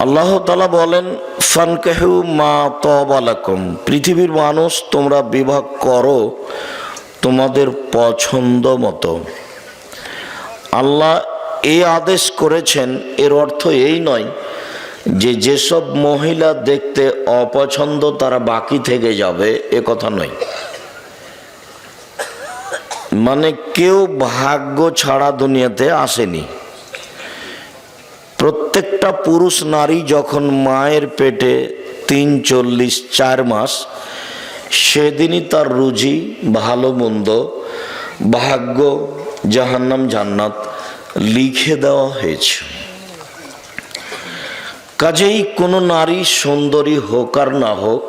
আল্লাহ তাআলা বলেন, ফানকাহু মা তাবা লাকুম, পৃথিবীর মানুষ তোমরা বিবাহ করো তোমাদের পছন্দ মতো। আল্লাহ এই আদেশ করেছেন, এর অর্থ এই নয় যে যেসব মহিলা দেখতে অপছন্দ তারা বাকি থেকে যাবে, এ কথা নয়। মানে কেউ ভাগ্য ছাড়া দুনিয়াতে আসেনি। প্রত্যেকটা পুরুষ নারী যখন মায়ের পেটে ৪ মাস, সেদিনই তার রুজি, ভালো মন্দ, ভাগ্য, জাহান্নাম জান্নাত লিখে দেওয়া হয়েছে। কাজেই কোনো নারী সুন্দরী হোক আর না হোক,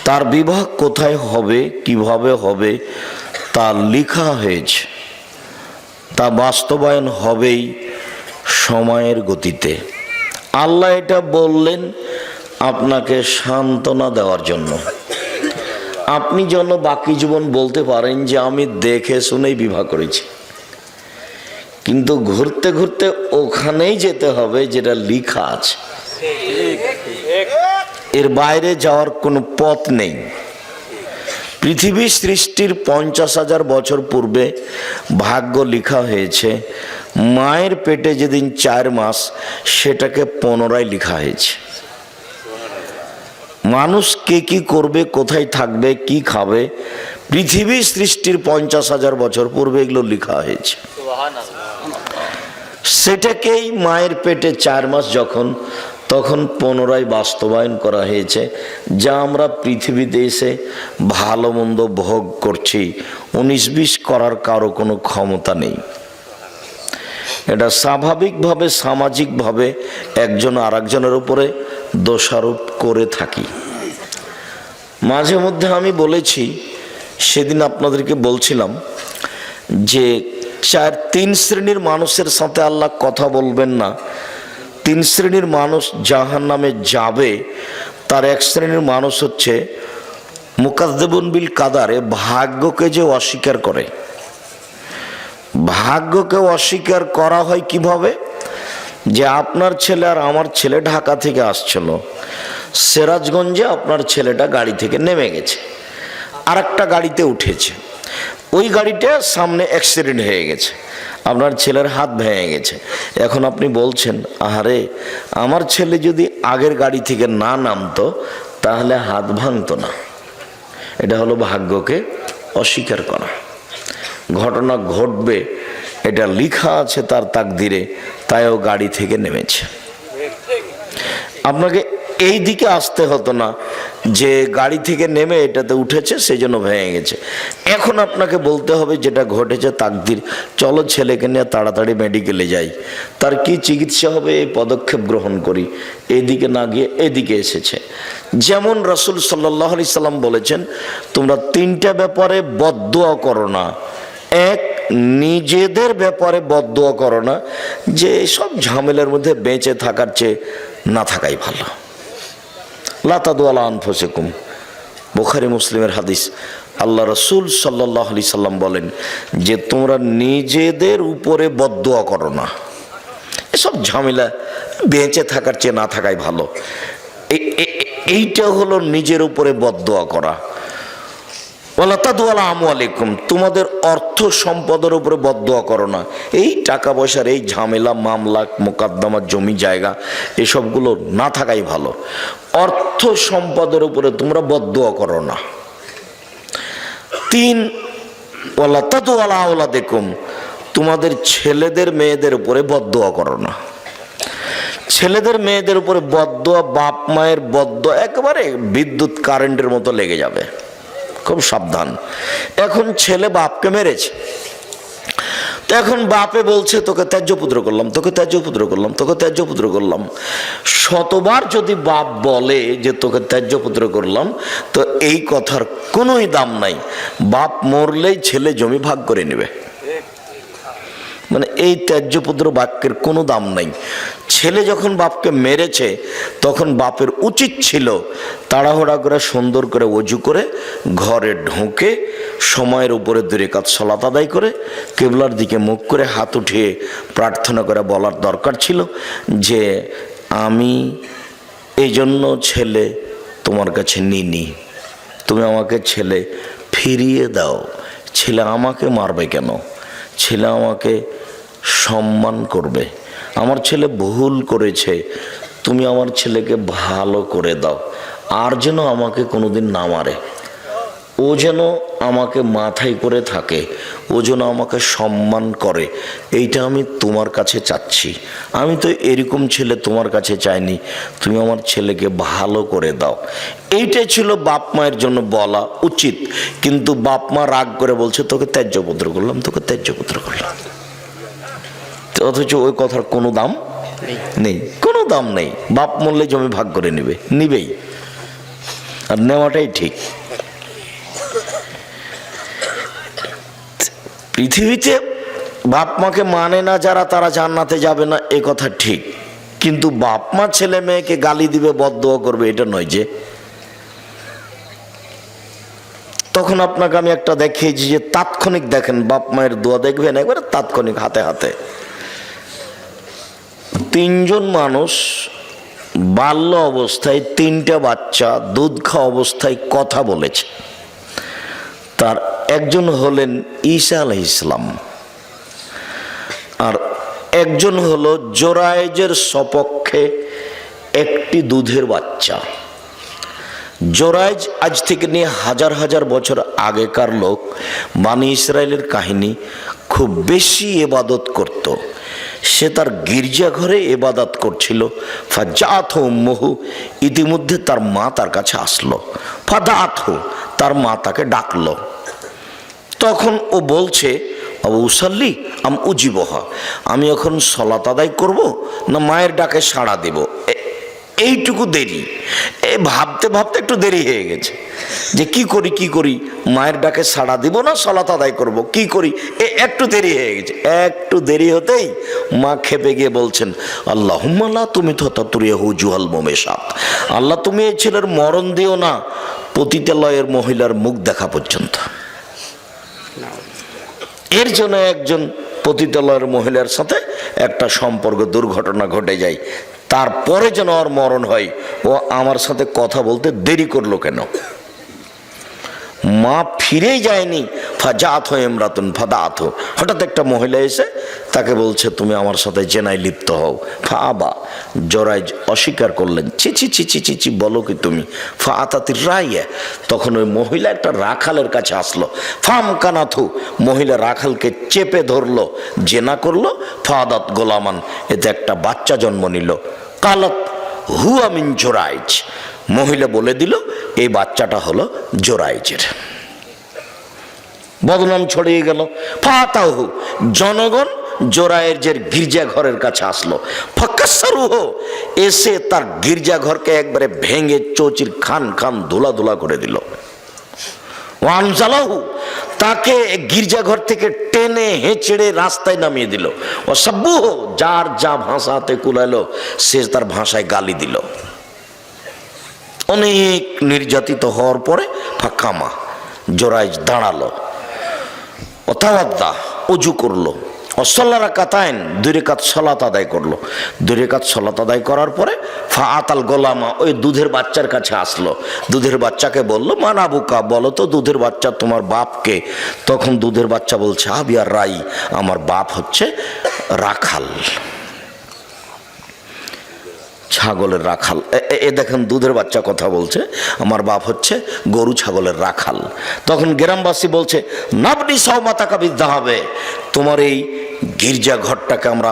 তার বিবাহ কোথায় হবে, কিভাবে হবে, তা লেখা হয়েছে। তা বাস্তবায়ন হবেই সময়ের গতিতে। আল্লাহ এটা বললেন আপনাকে সান্ত্বনা দেওয়ার জন্য, আপনি যেন বাকি জীবন বলতে পারেন যে আমি দেখে শুনেই বিবাহ করেছি। কিন্তু ঘুরতে ঘুরতে ওখানেই যেতে হবে যেটা লেখা আছে, এর বাইরে যাওয়ার কোনো পথ নেই। পৃথিবী সৃষ্টির 50,000 বছর পূর্বে ভাগ্য লেখা হয়েছে। মায়ের পেটে যেদিন 4 মাস, সেটাকে পুনরায় লেখা হয়েছে। মানুষ কে কি করবে, কোথায় থাকবে, কি খাবে, পৃথিবী সৃষ্টির 50,000 বছর পূর্বে এগুলো লেখা হয়েছে। সেটাকেই মায়ের পেটে 4 মাস যখন, তখন পুনরায় বাস্তবায়ন করা হয়েছে। যা আমরা পৃথিবীতে এসে ভালো মন্দ ভোগ করছি, 19-20 করার কারো কোনো ক্ষমতা নেই। এটা স্বাভাবিকভাবে, সামাজিকভাবে একজন আরেকজনের উপরে দোষারোপ করে থাকি। মাঝে মধ্যে আমি বলেছি, সেদিন আপনাদেরকে বলছিলাম যে 3 শ্রেণীর মানুষের সাথে আল্লাহ কথা বলবেন না। 3 শ্রেণীর মানুষ জাহান্নামে যাবে। তার 1 শ্রেণীর মানুষ হচ্ছে মুকাজ্জিবুন বিল কাদারে, ভাগ্যকে যে অস্বীকার করে। ভাগ্যকে অস্বীকার করা হয় কিভাবে? যে আপনার ছেলে আর আমার ছেলে ঢাকা থেকে আসছিল, সিরাজগঞ্জে আপনার ছেলেটা গাড়ি থেকে নেমে গেছে, আর একটা গাড়িতে উঠেছে। ওই গাড়িটা সামনে অ্যাক্সিডেন্ট হয়ে গেছে, আপনার ছেলের হাত ভেঙে গেছে। এখন আপনি বলছেন, আহারে আমার ছেলে যদি আগের গাড়ি থেকে না নামতো তাহলে হাত ভাঙতো না। এটা হলো ভাগ্যকে অস্বীকার করা। ঘটনা ঘটবে, এটা লেখা আছে তার তাকদিরে, তাইও গাড়ি থেকে নেমেছে। আপনাকে এই দিকে আসতে হতো না যে গাড়ি থেকে নেমে এটাতে উঠেছে সেই জন্য ভেঙে গেছে। এখন আপনাকে বলতে হবে যেটা ঘটেছে তাকদির, চলো ছেলেকে নিয়ে তাড়াতাড়ি মেডিকেলে যাই, তার কি চিকিৎসা হবে এই পদক্ষেপ গ্রহণ করি। এদিকে না গিয়ে এদিকে এসেছে। যেমন রাসূল সাল্লাল্লাহু আলাইহি সাল্লাম বলেছেন, তোমরা 3টা ব্যাপারে বদদুয়া করো না। 1, নিজেদের ব্যাপারে বদদুয়া করো না, যে সব ঝামেলার মধ্যে বেঁচে থাকার চেয়ে না থাকাই ভালো। লা তাদু আলা আনফুসিকুম, বুখারী মুসলিমের হাদিস। আল্লাহ রাসূল সাল্লাল্লাহু আলাইহি সাল্লাম বলেন যে তোমরা নিজেদের উপরে বদদুয়া করো না, এসব ঝামেলা বেঁচে থাকার চেয়ে না থাকাই ভালো। এইটা হলো নিজের উপরে বদদুয়া করা। ওয়ালা তাদু আলা আমওয়ালিকুম, তোমাদের অর্থ সম্পদের উপরে বদদুয়া করো না। এই টাকা পয়সার এই ঝামেলা, মামলা, মোকদ্দমা, জমি জায়গা, এসবগুলো না থাকাই ভালো। অর্থ সম্পদের উপরে তোমরা বদদুয়া করো না। 3, ওয়ালা তাদু আলা আওলাদিকুম, তোমাদের ছেলেদের মেয়েদের উপরে বদদুয়া করো না। ছেলেদের মেয়েদের উপরে বদদুয়া, বাপ মায়ের বদদুয়া একেবারে বিদ্যুৎ কারেন্টের মতো লেগে যাবে, খুব সাবধান। এখন ছেলে বাপকে মেরেছে, তো এখন বাপে বলছে তোকে ত্যায্য পুত্র করলাম, তোকে ত্যায্য পুত্র করলাম, তোকে ত্যায্য পুত্র করলাম। শতবার যদি বাপ বলে যে তোকে ত্যায্য পুত্র করলাম, তো এই কথার কোনোই দাম নাই। বাপ মরলেই ছেলে জমি ভাগ করে নেবে। মানে এই ত্যায্য পুত্র বাক্যের কোনো দাম নাই। ছেলে যখন বাপকে মেরেছে তখন বাপের উচিত ছিল তাড়াহুড়া করে সুন্দর করে ওযু করে ঘরে ঢুকে সময়ের উপরে 2 রাকাত সালাত আদায় করে কিবলার দিকে মুখ করে হাত উঠিয়ে প্রার্থনা করে বলার দরকার ছিল যে আমি এই জন্য ছেলে তোমার কাছে নিনি, তুমি আমাকে ছেলে ফিরিয়ে দাও। ছেলে আমাকে মারবে কেন? ছেলে আমাকে সম্মান করবে। আমার ছেলে ভুল করেছে, তুমি আমার ছেলেকে ভালো করে দাও, আর যেন আমাকে কোনোদিন না মারে, ও যেন আমাকে মাথায় করে থাকে, ও যেন আমাকে সম্মান করে, এইটা আমি তোমার কাছে চাচ্ছি। আমি তো এরকম ছেলে তোমার কাছে চাইনি, তুমি আমার ছেলেকে ভালো করে দাও। এইটাই ছিল বাপ মায়ের জন্য বলা উচিত। কিন্তু বাপ মা রাগ করে বলছে তোকে ত্যায্যপুত্র করলাম, তোকে ত্যায্যপুত্র করলাম, অথচ ওই কথার কোনো দাম নেই, কোনো দাম নেই। বাপ মরলে জমি ভাগ করে নিবেই, আর নেওয়াটাই ঠিক। পৃথিবীতে বাপ মাকে মানে না যারা, তারা জান্নাতে যাবে না, এ কথা ঠিক। কিন্তু বাপ মা ছেলে মেয়েকে গালি দিবে, বদদোয়া করবে, এটা নয় যে। তখন আপনাকে আমি একটা দেখিয়েছি যে তাৎক্ষণিক দেখেন, বাপ মায়ের দোয়া দেখবেন একবারে তাৎক্ষণিক, হাতে হাতে। 3 জন মানুষ বাল্য অবস্থায় 3টা বাচ্চা দুধ খাওয়া অবস্থায় কথা বলেছে। তার একজন হলেন ঈসা আলাইহিস সালাম, আর একজন হলো জোরায়েজের সপক্ষে একটি দুধের বাচ্চা। জোরায়েজ আজ থেকে নিয়ে হাজার হাজার বছর আগেকার লোক, বানি ইসরায়েলের কাহিনী, খুব বেশি ইবাদত করত। সে তার গির্জাঘরে ইবাদত করছিল। ফাজাত উম্মুহু, ইতিমধ্যে তার মা তার কাছে আসলো। ফাদাত, তার মা তাকে ডাকলো। তখন ও বলছে আবু উসাল্লি আম উজিবহা, আমি এখন সলাত আদায় করব না মায়ের ডাকে সাড়া দেব? এইটুকু দেরি, ভাবতে ভাবতে একটু দেরি হয়ে গেছে যে কি করি, মায়ের ডাকে সাড়া দিব না সলাত আদায় করব, কি করি? একটু দেরি হয়ে গেছে। একটু দেরি হতেই মা খেপে গিয়ে বলছেন আল্লাহুম্মা লা তুমি তাতুরিয়াহু জুহাল মুমেশাত, আল্লাহ তুমি এই ছেলের মরণ দিও না পতিতালয়ের মহিলার মুখ দেখা পর্যন্ত। এর জন্য একজন পতিতালয়ের মহিলার সাথে একটা সম্পর্ক, দুর্ঘটনা ঘটে যায়, তারপরে যেন ওর মরণ হয়। ও আমার সাথে কথা বলতে দেরি করলো কেন? মা ফিরেই যায়নি। ফাজাত ইমরাতুন ফাদাত, হঠাৎ একটা মহিলা এসে তাকে বলছে তুমি আমার সাথে জেনায় লিপ্ত হও। ফাআবা, জোরায়েজ অস্বীকার করলেন। ছি ছি ছি ছি ছি ছি, বলো কি তুমি? ফাআতাতির রাইয়া, তখন ওই মহিলা একটা রাখালের কাছে আসলো। ফাম কানাথু, মহিলা রাখালকে চেপে ধরলো, জেনা করলো। ফাদাত গোলামান, এতে একটা বাচ্চা জন্ম নিল। কালত হুয়া মিন জোরায়েজ, মহিলা বলে দিল এই বাচ্চাটা হলো জোরায়েজের। বদনাম ছড়িয়ে গেল। ফাতাহু, জনগণ জোরায়েজের গির্জাঘরের কাছে আসলো। ফাকাসসারুহ, এসে তার গির্জাঘরকে একবারে ভেঙে চৌচির খান খান ধুলা ধুলা করে দিল। ওয়ানজালাহু, তাকে গির্জাঘর থেকে টেনে হেঁচড়ে রাস্তায় নামিয়ে দিল। ওয়াসাব্বুহ, যার যা ভাষাতে কুলালো সে তার ভাষায় গালি দিল। অনেক নির্যাতিত হওয়ার পরে ফাকামা, জোরায়েজ দাঁড়ালো। অতাওয়াদ্দা, উজু করলো। অসল্লা রাকাতাইন, 2 রাকাত সালাত আদায় করলো। 2 রাকাত সালাত আদায় করার পরে ফাআতাল গোলামা, ওই দুধের বাচ্চার কাছে আসলো। দুধের বাচ্চাকে বলল মান আবুকা, বলো তো দুধের বাচ্চা তোমার বাপকে? তখন দুধের বাচ্চা বলছে আবিয়ার রাই, আমার বাপ হচ্ছে রাখাল, ছাগলের রাখাল। এ দেখেন দুধের বাচ্চা কথা বলছে, আমার বাপ হচ্ছে গরু ছাগলের রাখাল। তখন গ্রামবাসী বলছে নাবনি সাওমাতাকা বিদ্যা হবে, তোমার এই গির্জা ঘরটাকে আমরা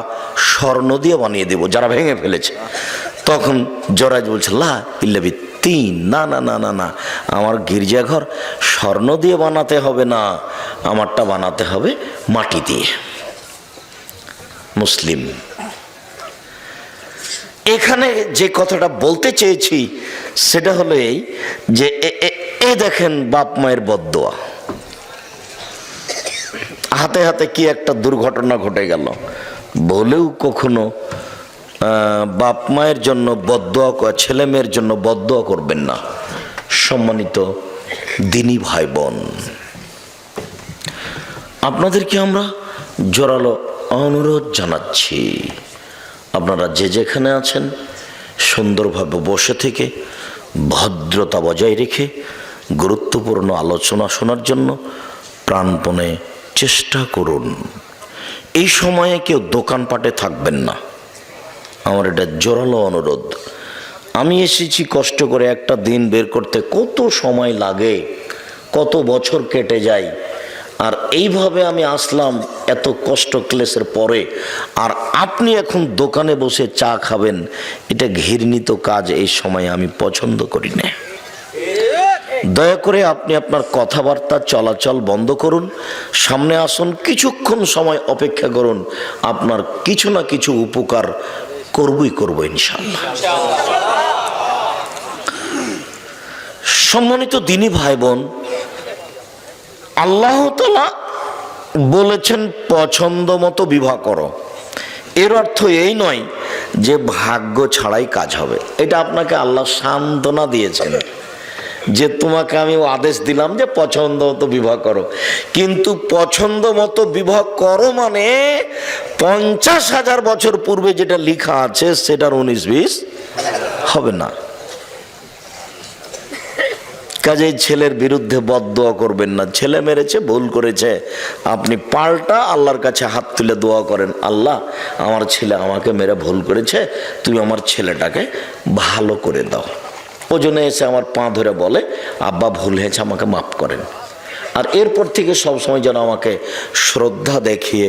স্বর্ণ দিয়ে বানিয়ে দেব, যারা ভেঙে ফেলেছে। তখন জোরায়েজ বলছে লা ইল্লা বিত্তিন, না না না না না, আমার গির্জাঘর স্বর্ণ দিয়ে বানাতে হবে না, আমারটা বানাতে হবে মাটি দিয়ে। মুসলিম। এখানে যে কথাটা বলতে চেয়েছি সেটা হলো এই যে এ দেখেন বাপ মায়ের বদদোয়া, হাতে হাতে কি একটা দুর্ঘটনা ঘটে গেল। বলেও কখনো বাপ মায়ের জন্য বদদোয়া, ছেলে মেয়ের জন্য বদদোয়া করবেন না। সম্মানিত দিনী ভাই বোন, আপনাদেরকে আমরা জোরালো অনুরোধ জানাচ্ছি, আপনারা যে যেখানে আছেন সুন্দরভাবে বসে থেকে ভদ্রতা বজায় রেখে গুরুত্বপূর্ণ আলোচনা শোনার জন্য প্রাণপণে চেষ্টা করুন। এই সময়ে কেউ দোকানপাটে থাকবেন না, আমার এটা জোরালো অনুরোধ। আমি এসেছি কষ্ট করে, একটা দিন বের করতে কত সময় লাগে, কত বছর কেটে যায়, আর এইভাবে আমি আসলাম এত কষ্ট ক্লেশের পরে, আর আপনি এখন দোকানে বসে চা খাবেন, এটা ঘৃণিত কাজ। এই সময় আমি পছন্দ করি না। দয়া করে আপনি আপনার কথাবার্তা চলাচল বন্ধ করুন, সামনে আসুন, কিছুক্ষণ সময় অপেক্ষা করুন, আপনার কিছু না কিছু উপকার করব ইনশাআল্লাহ। সম্মানিত দিনী ভাই বোন, আল্লাহ তাআলা বলেছেন পছন্দ মতো বিবাহ করো। এর অর্থ এই নয় যে ভাগ্য ছাড়াই কাজ হবে। এটা আপনাকে আল্লাহ সান্ত্বনা দিয়েছেন যে তোমাকে আমি আদেশ দিলাম যে পছন্দ মতো বিবাহ করো, কিন্তু পছন্দ মতো বিবাহ করো মানে 50,000 বছর পূর্বে যেটা লেখা আছে সেটার 19-20 হবে না। কাজেই ছেলের বিরুদ্ধে বদদোয়া করবেন না। ছেলে মেরেছে, ভুল করেছে, আপনি পাল্টা আল্লাহর কাছে হাত তুলে দোয়া করেন, আল্লাহ আমার ছেলে আমাকে মেরে ভুল করেছে, তুমি আমার ছেলেটাকে ভালো করে দাও। ওজনে এসে আমার পা ধরে বলে আব্বা ভুল হয়েছে, আমাকে মাফ করেন। আর এরপর থেকে সবসময় যেন আমাকে শ্রদ্ধা দেখিয়ে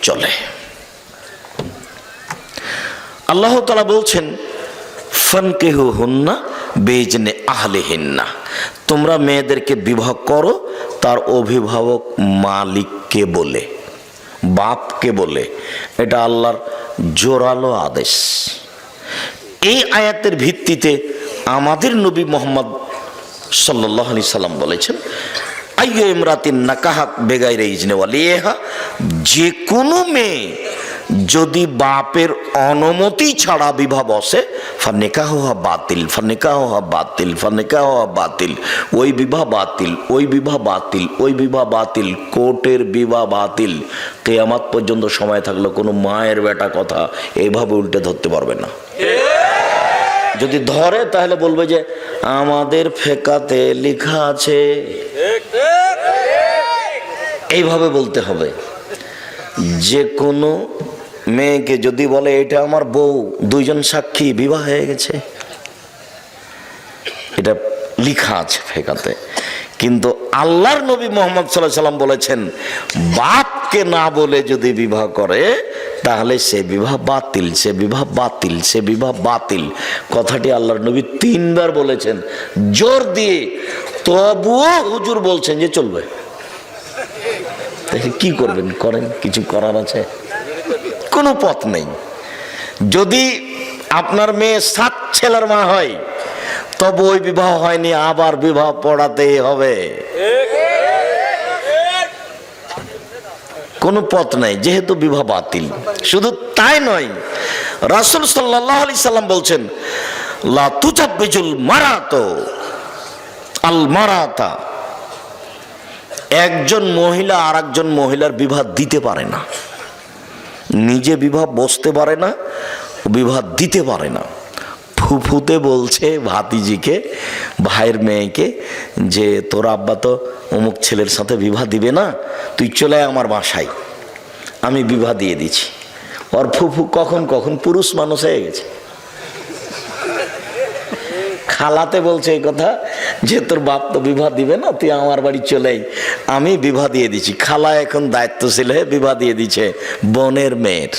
চলে। আল্লাহ তাআলা বলছেন ফানকিহুহুন্না বিইজনি আহলিহিন্না, তোমরা মেয়েদেরকে বিবাহ করো তার অভিভাবক মালিককে বলে, বাপকে বলে। এটা আল্লাহর জোরালো আদেশ। এই আয়াতের ভিত্তিতে আমাদের নবী মুহাম্মদ সাল্লাল্লাহু আলাইহি সাল্লাম বলেছেন আইয়ু ইমরাতিন নাকাহাত বেগাইরে ইজনে ওয়ালিহা, যে কোনো মেয়ে যদি বাপের অনুমতি ছাড়া বিবাহ বসে ফানিকাহুহা বাতিল, ফানিকাহুহা বাতিল, ফানিকাহুহা বাতিল, ওই বিবাহ বাতিল, ওই বিবাহ বাতিল, ওই বিবাহ বাতিল, কোর্টের বিবাহ বাতিল। কিয়ামত পর্যন্ত সময় থাকলে কোনো মায়ের বেটা কথা এইভাবে উল্টে ধরতে পারবে না। যদি ধরে তাহলে বলবে যে আমাদের ফেকাতে লেখা আছে, এইভাবে বলতে হবে। যে কোনো মেয়েকে যদি বলে এটা আমার বউ, দুইজন সাক্ষী, বিবাহ হয়ে গেছে, এটা লেখা আছে ফেকাতে। কিন্তু আল্লাহর নবী মুহাম্মদ সাল্লাল্লাহু আলাইহি সাল্লাম বলেছেন বাপকে না বলে যদি বিবাহ করে তাহলে সে বিবাহ বাতিল, সে বিবাহ বাতিল, সে বিবাহ বাতিল। কথাটি আল্লাহর নবী 3 বার বলেছেন জোর দিয়ে, তবুও হুজুর বলছেন যে চলবে। কি করবেন, করেন, কিছু করার আছে? কোনো পথ নেই। যদি আপনার মেয়ে 7 ছেলের মা হয় তবু ওই বিবাহ হয়নি, আবার বিবাহ পড়াতেই হবে। কোনো পথ নাই, যেহেতু বিবাহ বাতিল। শুধু তাই নয়, রাসূল সাল্লাল্লাহু আলাইহি সাল্লাম বলছেন লা তুজাব্বিজুল মারাতু আল মারাতা, একজন মহিলা আর একজন মহিলার বিবাহ দিতে পারে না, নিজে বিবাহ বসতে পারে না, বিবাহ দিতে পারে না। ফুফুতে বলছে ভাতিজিকে, ভাইয়ের মেয়েকে যে তোর আব্বা তো অমুক ছেলের সাথে বিবাহ দিবে না, তুই চলে আয় আমার বাসায়, আমি বিবাহ দিয়ে দিচ্ছি। ওর ফুফু কখন কখন পুরুষ মানুষ হয়ে গেছে, খালাতে বলছে এই কথা যে তোর বাপ তো বিবাহ দিবে না, তুই আমার বাড়ি চলে আয়, আমি বিবাহ দিয়ে দিচ্ছি। খালা এখন দায়িত্বশীল হয়ে বিবাহ দিয়ে দিচ্ছে বোনের মেয়ের।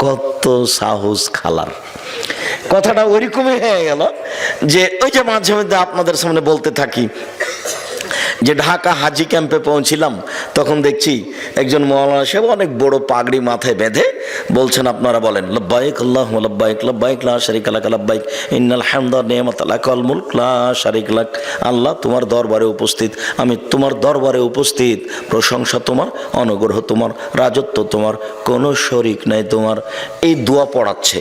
কত সাহস খালার! কথাটা ওইরকমই হয়ে গেল যে ওই যে মাঝে মধ্যে আপনাদের সামনে বলতে থাকি যে ঢাকা হাজি ক্যাম্পে পৌঁছিলাম, তখন দেখছি একজন মাওলানা সাহেব অনেক বড় পাগড়ি মাথায় বেঁধে বলছেন আপনারা বলেন লব্বাইক আল্লাহুম্মা লব্বাইক, লব্বাইক লা শারীকা লাক লব্বাইক, ইন্নাল হামদা ওয়া নি'মাতা লাকা ওয়াল মুলক লা শারীকা লাক। আল্লাহ তোমার দরবারে উপস্থিত, আমি তোমার দরবারে উপস্থিত, প্রশংসা তোমার, অনুগ্রহ তোমার, রাজত্ব তোমার, কোনো শরীক নাই তোমার। এই দোয়া পড়াচ্ছে।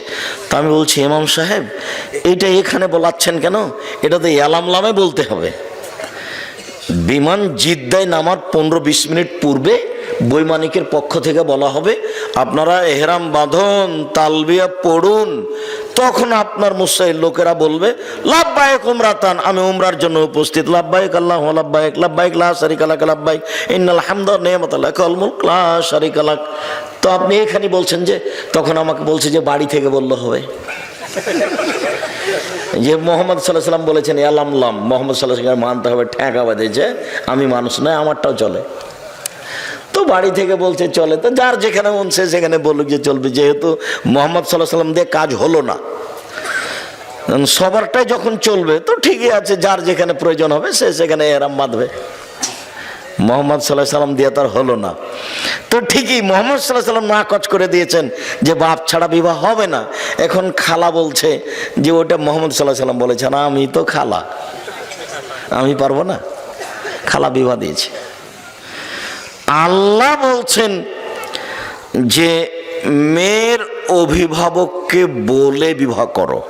তা আমি বলছি ইমাম সাহেব এইটা এখানে বলাচ্ছেন কেন? এটা তো ইয়ালামলামে বলতে হবে। বিমান জিদ্দায় নামার 15-20 মিনিট পূর্বে বৈমানিকের পক্ষ থেকে বলা হবে আপনারা এহরাম বাঁধুন, তালবিয়া পড়ুন। তখন আপনার মুসাইল লোকেরা বলবে লাব্বাইক উমরাতান, আমি উমরার জন্য উপস্থিত। লাব্বাইক আল্লাহু লাব্বাইক, লাব্বাইক লা শারিকা লাক, লাব্বাইক ইন্নাল হামদা ওয়া নি'মাতা লাকা ওয়াল মুলক লা শারিকা লাক। তো আপনি এখানে বলছেন যে, তখন আমাকে বলছে যে বাড়ি থেকে বললে হবে যে মোহাম্মদ সাল্লাল্লাহু আলাইহি সাল্লাম বলেছেন ইয়ালামলাম, মোহাম্মদ সাল্লাল্লাহু আলাইহি সাল্লাম মানতে হবে, ঠেকা বাঁধেছে, আমি মানুষ নয়, আমারটাও চলে। তো বাড়ি থেকে বলছে চলে, তো যার যেখানে মন সে সেখানে বলুক যে চলবে, যেহেতু মোহাম্মদ সাল্লাল্লাহু আলাইহি সাল্লাম দিয়ে কাজ হলো না, সবারটাই যখন চলবে তো ঠিকই আছে, যার যেখানে প্রয়োজন হবে সে সেখানে এহরাম বাঁধবে। মোহাম্মদ সাল্লাল্লাহু আলাইহি সাল্লাম দিয়ে তার হলো না, তো ঠিকই মোহাম্মদ সাল্লাল্লাহু আলাইহি সাল্লাম নাকচ করে দিয়েছেন যে বাপ ছাড়া বিবাহ হবে না। এখন খালা বলছে যে ওটা মোহাম্মদ সাল্লাল্লাহু আলাইহি সাল্লাম বলেছেন, আমি তো খালা, আমি পারবো না, খালা বিবাহ দিয়েছে। আল্লাহ বলছেন যে মেয়ের অভিভাবককে বলে বিবাহ করো।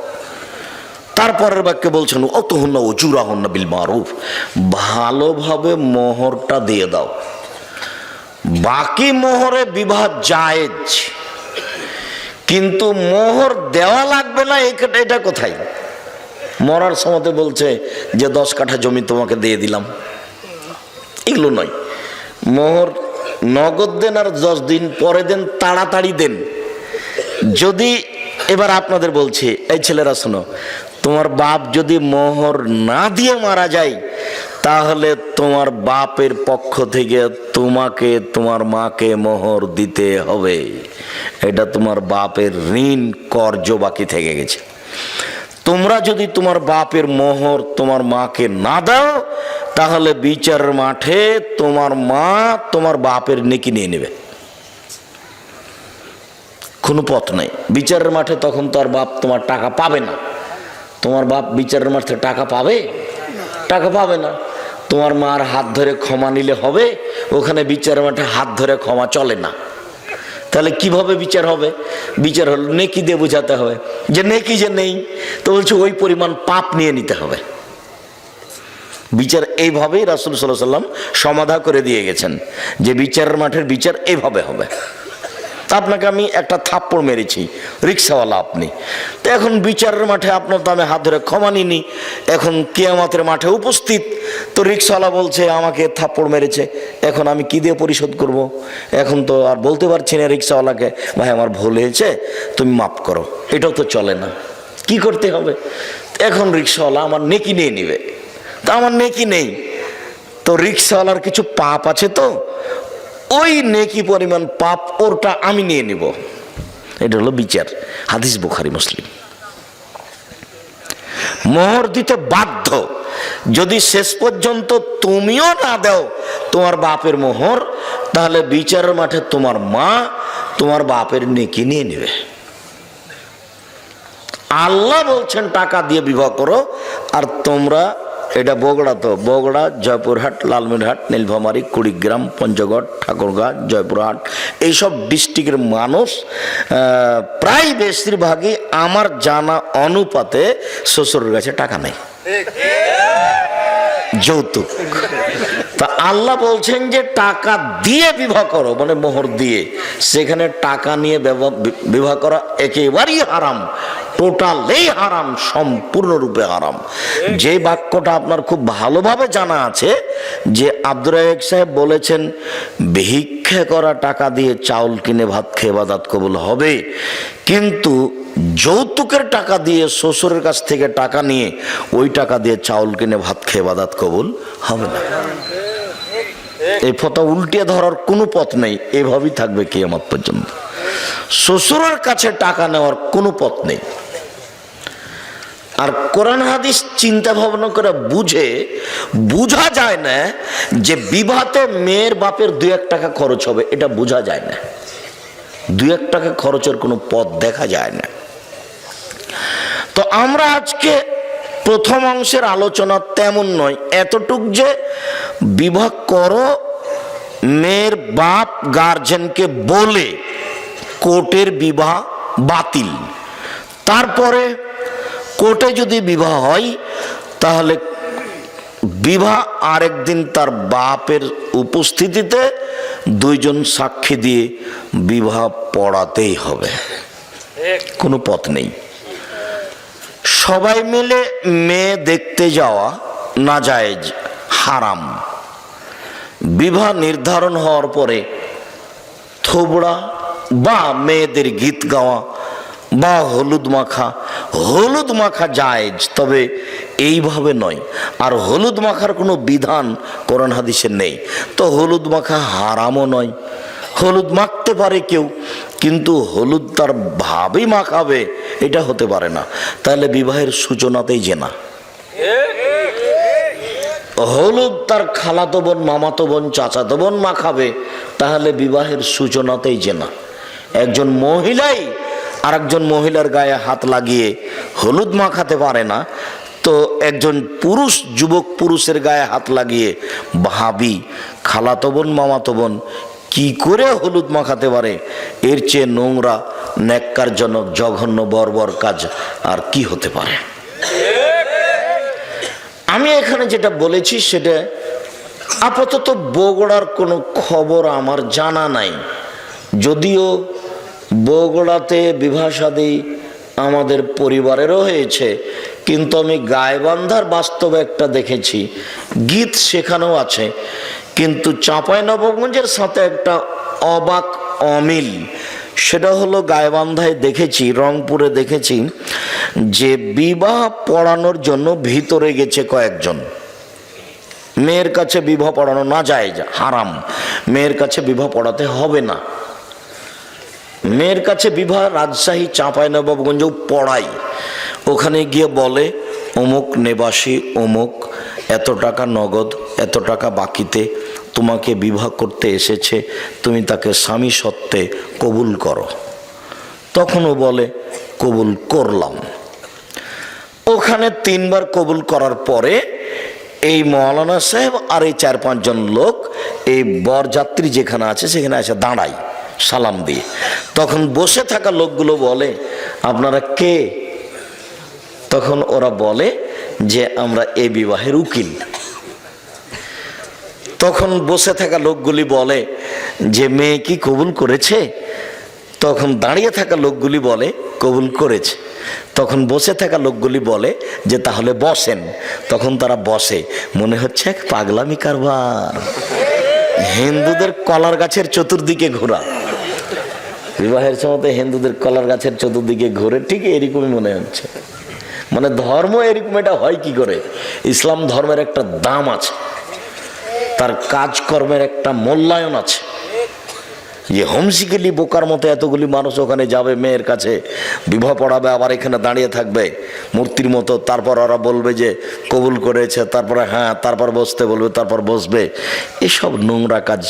তারপরের বাক্যে বলছেন অতহুন্না উজুরাহুন্না বিল মারুফ, ভালোভাবে মোহরটা দিয়ে দাও, বাকি মোহরে বিবাহ জায়েজ, কিন্তু মোহর দেওয়া লাগবে না এটা কোথায়? মরার সময় বলছে যে 10 কাঠা জমি তোমাকে দিয়ে দিলাম, এগুলো নয়। মোহর নগদ দেন আর 10 দিন পরে দেন, তাড়াতাড়ি দেন। যদি এবার আপনাদের বলছি, এই ছেলেরা শোনো, তোমার বাপ যদি মোহর না দিয়ে মারা যায় তাহলে তোমার বাপের পক্ষ থেকে তোমাকে তোমার মাকে মোহর দিতে হবে। এটা তোমার বাপের ঋণ কর্জ বাকি থেকে গেছে। তোমরা যদি তোমার বাপের মোহর তোমার মাকে না দাও তাহলে বিচারের মাঠে তোমার মা তোমার বাপের নেকি নিয়ে নেবে, কোনো পথ নাই। বিচারের মাঠে তখন তো আর বাপ তোমার টাকা পাবে না। তোমার বাপ বিচারের মাঠে টাকা পাবে? টাকা পাবে না। তোমার মার হাত ধরে ক্ষমা নিলে হবে? ওখানে বিচারের মাঠে হাত ধরে ক্ষমা চলে না। তাহলে কিভাবে বিচার হবে? বিচার হলো নেকি দিয়ে বোঝাতে হবে যে নেকি যে নেই, তো বলছে ওই পরিমাণ পাপ নিয়ে নিতে হবে। বিচার এইভাবেই রাসূল সাল্লাল্লাহু আলাইহি ওয়াসাল্লাম সমাধা করে দিয়ে গেছেন যে বিচারের মাঠের বিচার এইভাবে হবে। আপনাকে আমি একটা থাপ্পড় মেরেছি, রিক্সাওয়ালা আপনি, তো এখন বিচারের মাঠে আপনার তো আমি হাত ধরে ক্ষমা নিনি, এখন কিয়ামতের মাঠে উপস্থিত, তো রিক্সাওয়ালা বলছে আমাকে থাপ্পড় মেরেছে, এখন আমি কি দিয়ে পরিশোধ করব? এখন তো আর বলতে পারছি না রিক্সাওয়ালাকে ভাই আমার ভুল হয়েছে তুমি মাফ করো, এটাও তো চলে না। কি করতে হবে? এখন রিক্সাওয়ালা আমার নেকি নিয়ে নিবে, তা আমার নেকি নেই, তো রিক্সাওয়ালার কিছু পাপ আছে, তো ওই নেকি পরিমাণ পাপ ওরটা আমি নিয়ে নিব। এটা হলো বিচার। হাদিস বুখারী মুসলিম। মোহর দিতে বাধ্য, যদি শেষ পর্যন্ত তুমিও না দাও তোমার বাপের মোহর, তাহলে বিচারের মাঠে তোমার মা তোমার বাপের নেকি নিয়ে নেবে। আল্লাহ বলছেন টাকা দিয়ে বিবাহ করো, আর তোমরা, এটা বগুড়া, তো বগুড়া, জয়পুরহাট, লালমনিরহাট, নীলফামারী, কুড়িগ্রাম, পঞ্চগড়, ঠাকুরগাঁও, জয়পুরহাট, এইসব ডিস্ট্রিক্টের মানুষ প্রায় বেশিরভাগই আমার জানা অনুপাতে শ্বশুরের কাছে টাকা নেই, যৌতুক। তা আল্লাহ বলছেন যে টাকা দিয়ে বিবাহ করো, মানে মোহর দিয়ে। সেখানে টাকা নিয়ে বিবাহ করা একেবারেই হারাম, টোটালি হারাম, সম্পূর্ণরূপে হারাম। যে বাক্যটা আপনার খুব ভালোভাবে জানা আছে যে আব্দুর রাজ্জাক সাহেব বলেছেন ভিক্ষা করা টাকা দিয়ে চাউল কিনে ভাত খেয়ে ইবাদত কবুল হবে, কিন্তু যৌতুকের টাকা দিয়ে শ্বশুরের কাছ থেকে টাকা নিয়ে ওই টাকা দিয়ে চাউল কিনে ভাত খেয়ে ইবাদত কবুল হবে না। এই ফতোয়া উল্টিয়ে ধরার কোনো পথ নেই, এভাবেই থাকবে কিয়ামত পর্যন্ত। শ্বশুরের কাছে টাকা নেওয়ার কোনো পথ নেই। আর কোরআন হাদিস চিন্তা ভাবনা করে বুঝা যায় না যে বিবাহতে মেয়ের বাপের 2-1 টাকা খরচ হবে, এটা বোঝা যায় না। 2-1 টাকা খরচের কোনো পথ দেখা যায় না। তো আমরা আজকে প্রথম অংশের আলোচনা তেমন নয়, এতটুক যে বিবাহ করো, মেয়ের বাপ গার্জেনকে বলে কোর্টের বিবাহ বাতিল। তারপরে কোর্টে যদি বিবাহ হয় তাহলে বিবাহ আরেকদিন তার বাপের উপস্থিতিতে দুইজন সাক্ষী দিয়ে বিবাহ পড়াতেই হবে, কোনো পথ নেই। সবাই মিলে মেয়ে দেখতে যাওয়া নাজায়েজ, হারাম। বিবাহ নির্ধারণ হওয়ার পরে থোবড়া বা মেয়েদের গীত গাওয়া বা হলুদ মাখা জায়েজ, তবে এইভাবে নয়। আর হলুদ মাখার কোনো বিধান কোরআন হাদিসে নেই, তো হলুদ মাখা হারামও নয়। হলুদ মাখতে পারে কেউ, কিন্তু হলুদ তার ভাবেই মাখাবে এটা হতে পারে না, তাহলে বিবাহের সূচনাতেই জেনা। হলুদ তার খালাতো বোন, মামাতো বোন, চাচাতো বোন মাখাবে, তাহলে বিবাহের সূচনাতেই জেনা। একজন মহিলাই আরেকজন মহিলার গায়ে হাত লাগিয়ে হলুদ মাখাতে পারে না, তো একজন পুরুষ যুবক পুরুষের গায়ে হাত লাগিয়ে ভাবি, খালাতো বোন, মামাতো বোন কি করে হলুদ মাখাতে পারে? এর চেয়ে নোংরা, ন্যাক্কারজনক, জঘন্য, বর্বর কাজ আর কি হতে পারে? আমি এখানে যেটা বলেছি সেটা আপাতত বগুড়ার কোনো খবর আমার জানা নাই, যদিও বগুড়াতে বিবাহ শাদী আমাদের পরিবারেরও হয়েছে, কিন্তু আমি গাইবান্ধার বাস্তবে একটা দেখেছি, গীত সেখানেও আছে। কিন্তু চাঁপাইনবাবগঞ্জের সাথে একটা অবাক অমিল, সেটা হলো গাইবান্ধায় দেখেছি, রংপুরে দেখেছি যে বিবাহ পড়ানোর জন্য ভিতরে গেছে কয়েকজন। মেয়ের কাছে বিবাহ পড়ানো না যায়, হারাম, মেয়ের কাছে বিবাহ পড়াতে হবে না। মেয়ের কাছে বিবাহ রাজশাহী, চাঁপাইনবাবগঞ্জেও পড়াই। ওখানে গিয়ে বলে অমুক নিবাসী অমুক এত টাকা নগদ, এত টাকা বাকিতে তোমাকে বিবাহ করতে এসেছে, তুমি তাকে স্বামী সত্ত্বে কবুল করো। তখনও বলে কবুল করলাম। ওখানে 3 বার কবুল করার পরে এই মৌলানা সাহেব আর এই 4-5 জন লোক এই বরযাত্রী যেখানে আছে সেখানে এসে দাঁড়ায় সালাম দিয়ে। তখন বসে থাকা লোকগুলো বলে আপনারা কে? তখন ওরা বলে যে আমরা এই বিবাহের উকিল। তখন বসে থাকা লোকগুলি বলে যে মেয়ে কি কবুল করেছে? তখন দাঁড়িয়ে থাকা লোকগুলি বলে কবুল করেছে। তখন বসে থাকা লোকগুলি বলে যে তাহলে বসেন। তখন তারা বসে, মনে হচ্ছে এক পাগলামি কারবার। হিন্দুদের কলার গাছের চতুর্দিকে ঘোরা, বিবাহের সময় হিন্দুদের কলার গাছের চতুর্দিকে ঘুরে, ঠিক এরকমই মনে হচ্ছে। মানে ধর্ম এরকম, এটা হয় কি করে? ইসলাম ধর্মের একটা দাম আছে, তার কাজকর্মের একটা মূল্যায়ন আছে। যে হোমসিকেলি বোকার মতো এতগুলি মানুষ ওখানে যাবে, মেয়ের কাছে বিবাহ পড়াবে, আবার এখানে দাঁড়িয়ে থাকবে মূর্তির মতো, তারপর ওরা বলবে যে কবুল করেছে, তারপরে হ্যাঁ, তারপর বসতে বলবে, তারপর বসবে। এসব নোংরা কাজ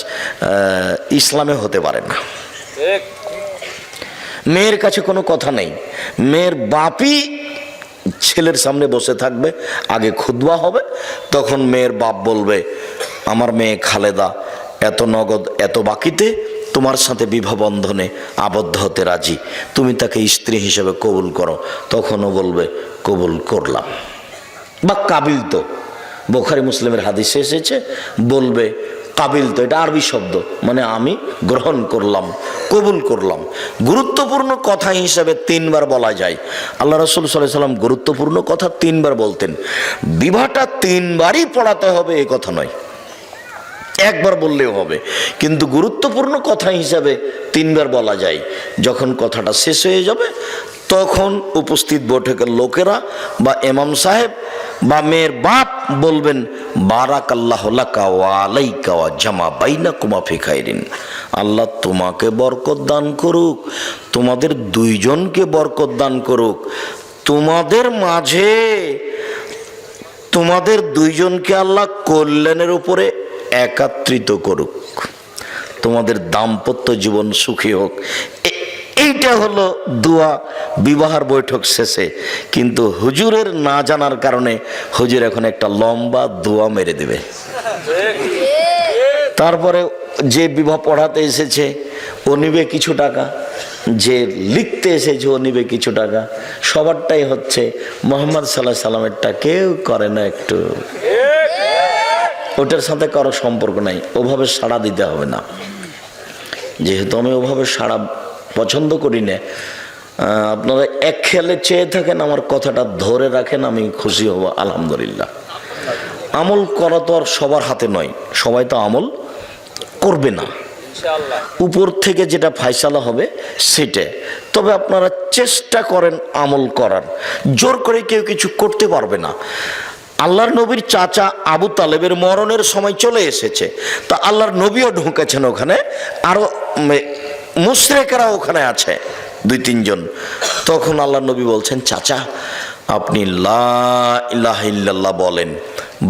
ইসলামে হতে পারে না। মেয়ের কাছে কোনো কথা নেই, মেয়ের বাপই ছেলের সামনে বসে থাকবে, আগে খুতবা হবে, তখন মেয়ের বাপ বলবে আমার মেয়ে খালেদা এত নগদ এত বাকিতে তোমার সাথে বিবাহ বন্ধনে আবদ্ধ হতে রাজি, তুমি তাকে স্ত্রী হিসেবে কবুল করো। তখনও বলবে কবুল করলাম, বা কাবিল তো, বুখারী মুসলিমের হাদিসে এসেছে, বলবে কাবিল তো, এটা আরবি শব্দ, মানে আমি গ্রহণ করলাম, কবুল করলাম। গুরুত্বপূর্ণ কথা হিসাবে 3 বার বলা যায়। আল্লাহ রাসূল সাল্লাল্লাহু আলাইহি ওয়াসাল্লাম গুরুত্বপূর্ণ কথা 3 বার বলতেন। বিবাহটা 3 বারই পড়াতে হবে এই কথা নয়, 1 বার বললেও হবে, কিন্তু গুরুত্বপূর্ণ কথা হিসাবে 3 বার বলা যায়। যখন কথাটা শেষ হয়ে যাবে তখন উপস্থিত বৈঠকের লোকেরা বা ইমাম সাহেব বা মেয়ের বাপ বলবেন বারাকাল্লাহু লাকা ওয়া আলাইকা ওয়া জামা বাইনাকুমা ফি খাইরিন। আল্লাহ তোমাকে বরকত দান করুক, তোমাদের দুইজনকে বরকত দান করুক, তোমাদের মাঝে তোমাদের দুইজনকে আল্লাহ কল্যাণের উপরে একত্রিত করুক, তোমাদের দাম্পত্য জীবন সুখী হোক। এইটা হলো দোয়া বিবাহের বৈঠক শেষে। কিন্তু হুজুরের না জানার কারণে হুজুর এখন একটা লম্বা দোয়া মেরে দেবে। তারপরে যে বিবাহ পড়াতে এসেছে ও নিবে কিছু টাকা, যে লিখতে এসেছে ও নিবে কিছু টাকা। সবারটাই হচ্ছে মুহাম্মদ সাল্লাল্লাহু আলাইহি সাল্লামেরটা কেউ করে না, একটু ওটার সাথে কারো সম্পর্ক নাই, ওভাবে সাড়া দিতে হবে না। যেহেতু আমি ওভাবে সাড়া পছন্দ করি না, আপনারা এক খেয়ালে চেয়ে থাকেন, আমার কথাটা ধরে রাখেন, আমি খুশি হব আলহামদুলিল্লাহ। আমল করা তো আর সবার হাতে নয়, সবাই তো আমল করবে না, উপর থেকে যেটা ফায়সালা হবে সেটা। তবে আপনারা চেষ্টা করেন আমল করার, জোর করে কেউ কিছু করতে পারবে না। আল্লাহর নবীর চাচা আবু তালেবের মরণের সময় চলে এসেছে, তা আল্লাহর নবীও ঢুকেছেন ওখানে, আরো মুশরিকরা ওখানে আছে 2-3 জন। তখন আল্লাহর নবী বলছেন, চাচা আপনি লা ইলাহা ইল্লাল্লাহ বলেন,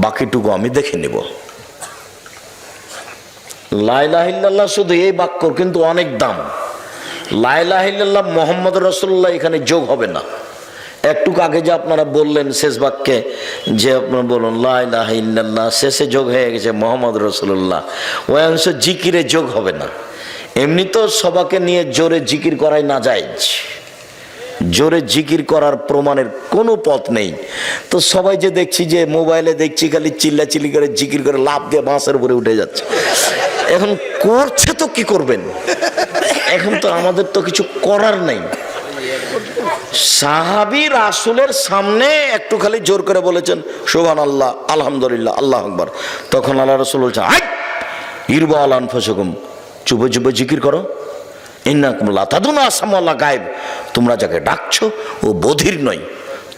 বাকিটুকু আমি দেখে নেব। লা ইলাহা ইল্লাল্লাহ শুধু এই বাক্যর কিন্তু অনেক দাম। লা ইলাহা ইল্লাল্লাহ মুহাম্মদ রাসূলুল্লাহ এখানে যোগ হবে না। একটু আগে যে আপনারা বললেন শেষ বাক্যে যে আপনারা বলুন লা ইলাহা ইল্লাল্লাহ, শেষে যোগ হয়ে গেছে মুহাম্মদ রাসূলুল্লাহ, ওই অংশ জিকিরে যোগ হবে না। এমনি তো সবাকে নিয়ে জোরে জিকির করাই না জায়েজ, জোরে জিকির করার প্রমাণের কোনো পথ নেই। তো সবাই যে দেখছি যে মোবাইলে দেখছি খালি চিল্লাচিল্লি করে জিকির করে লাফ দিয়ে বাঁশের উপরে উঠে যাচ্ছে। এখন করছে তো কি করবেন, এখন তো আমাদের তো কিছু করার নেই। সাহাবী রাসূলের সামনে একটু খালি জোর করে বলেছেন সুবহানাল্লাহ, আলহামদুলিল্লাহ, আল্লাহু আকবার। তখন আল্লাহ রাসূল বলছেন, আই ইরবা আলা আনফুসিকুম, চুপে চুপে জিকির করো। ইন্নাকুম লা তাদুনা আসামাল্লাহ গায়েব, তোমরা যাকে ডাকছো ও বধির নয়,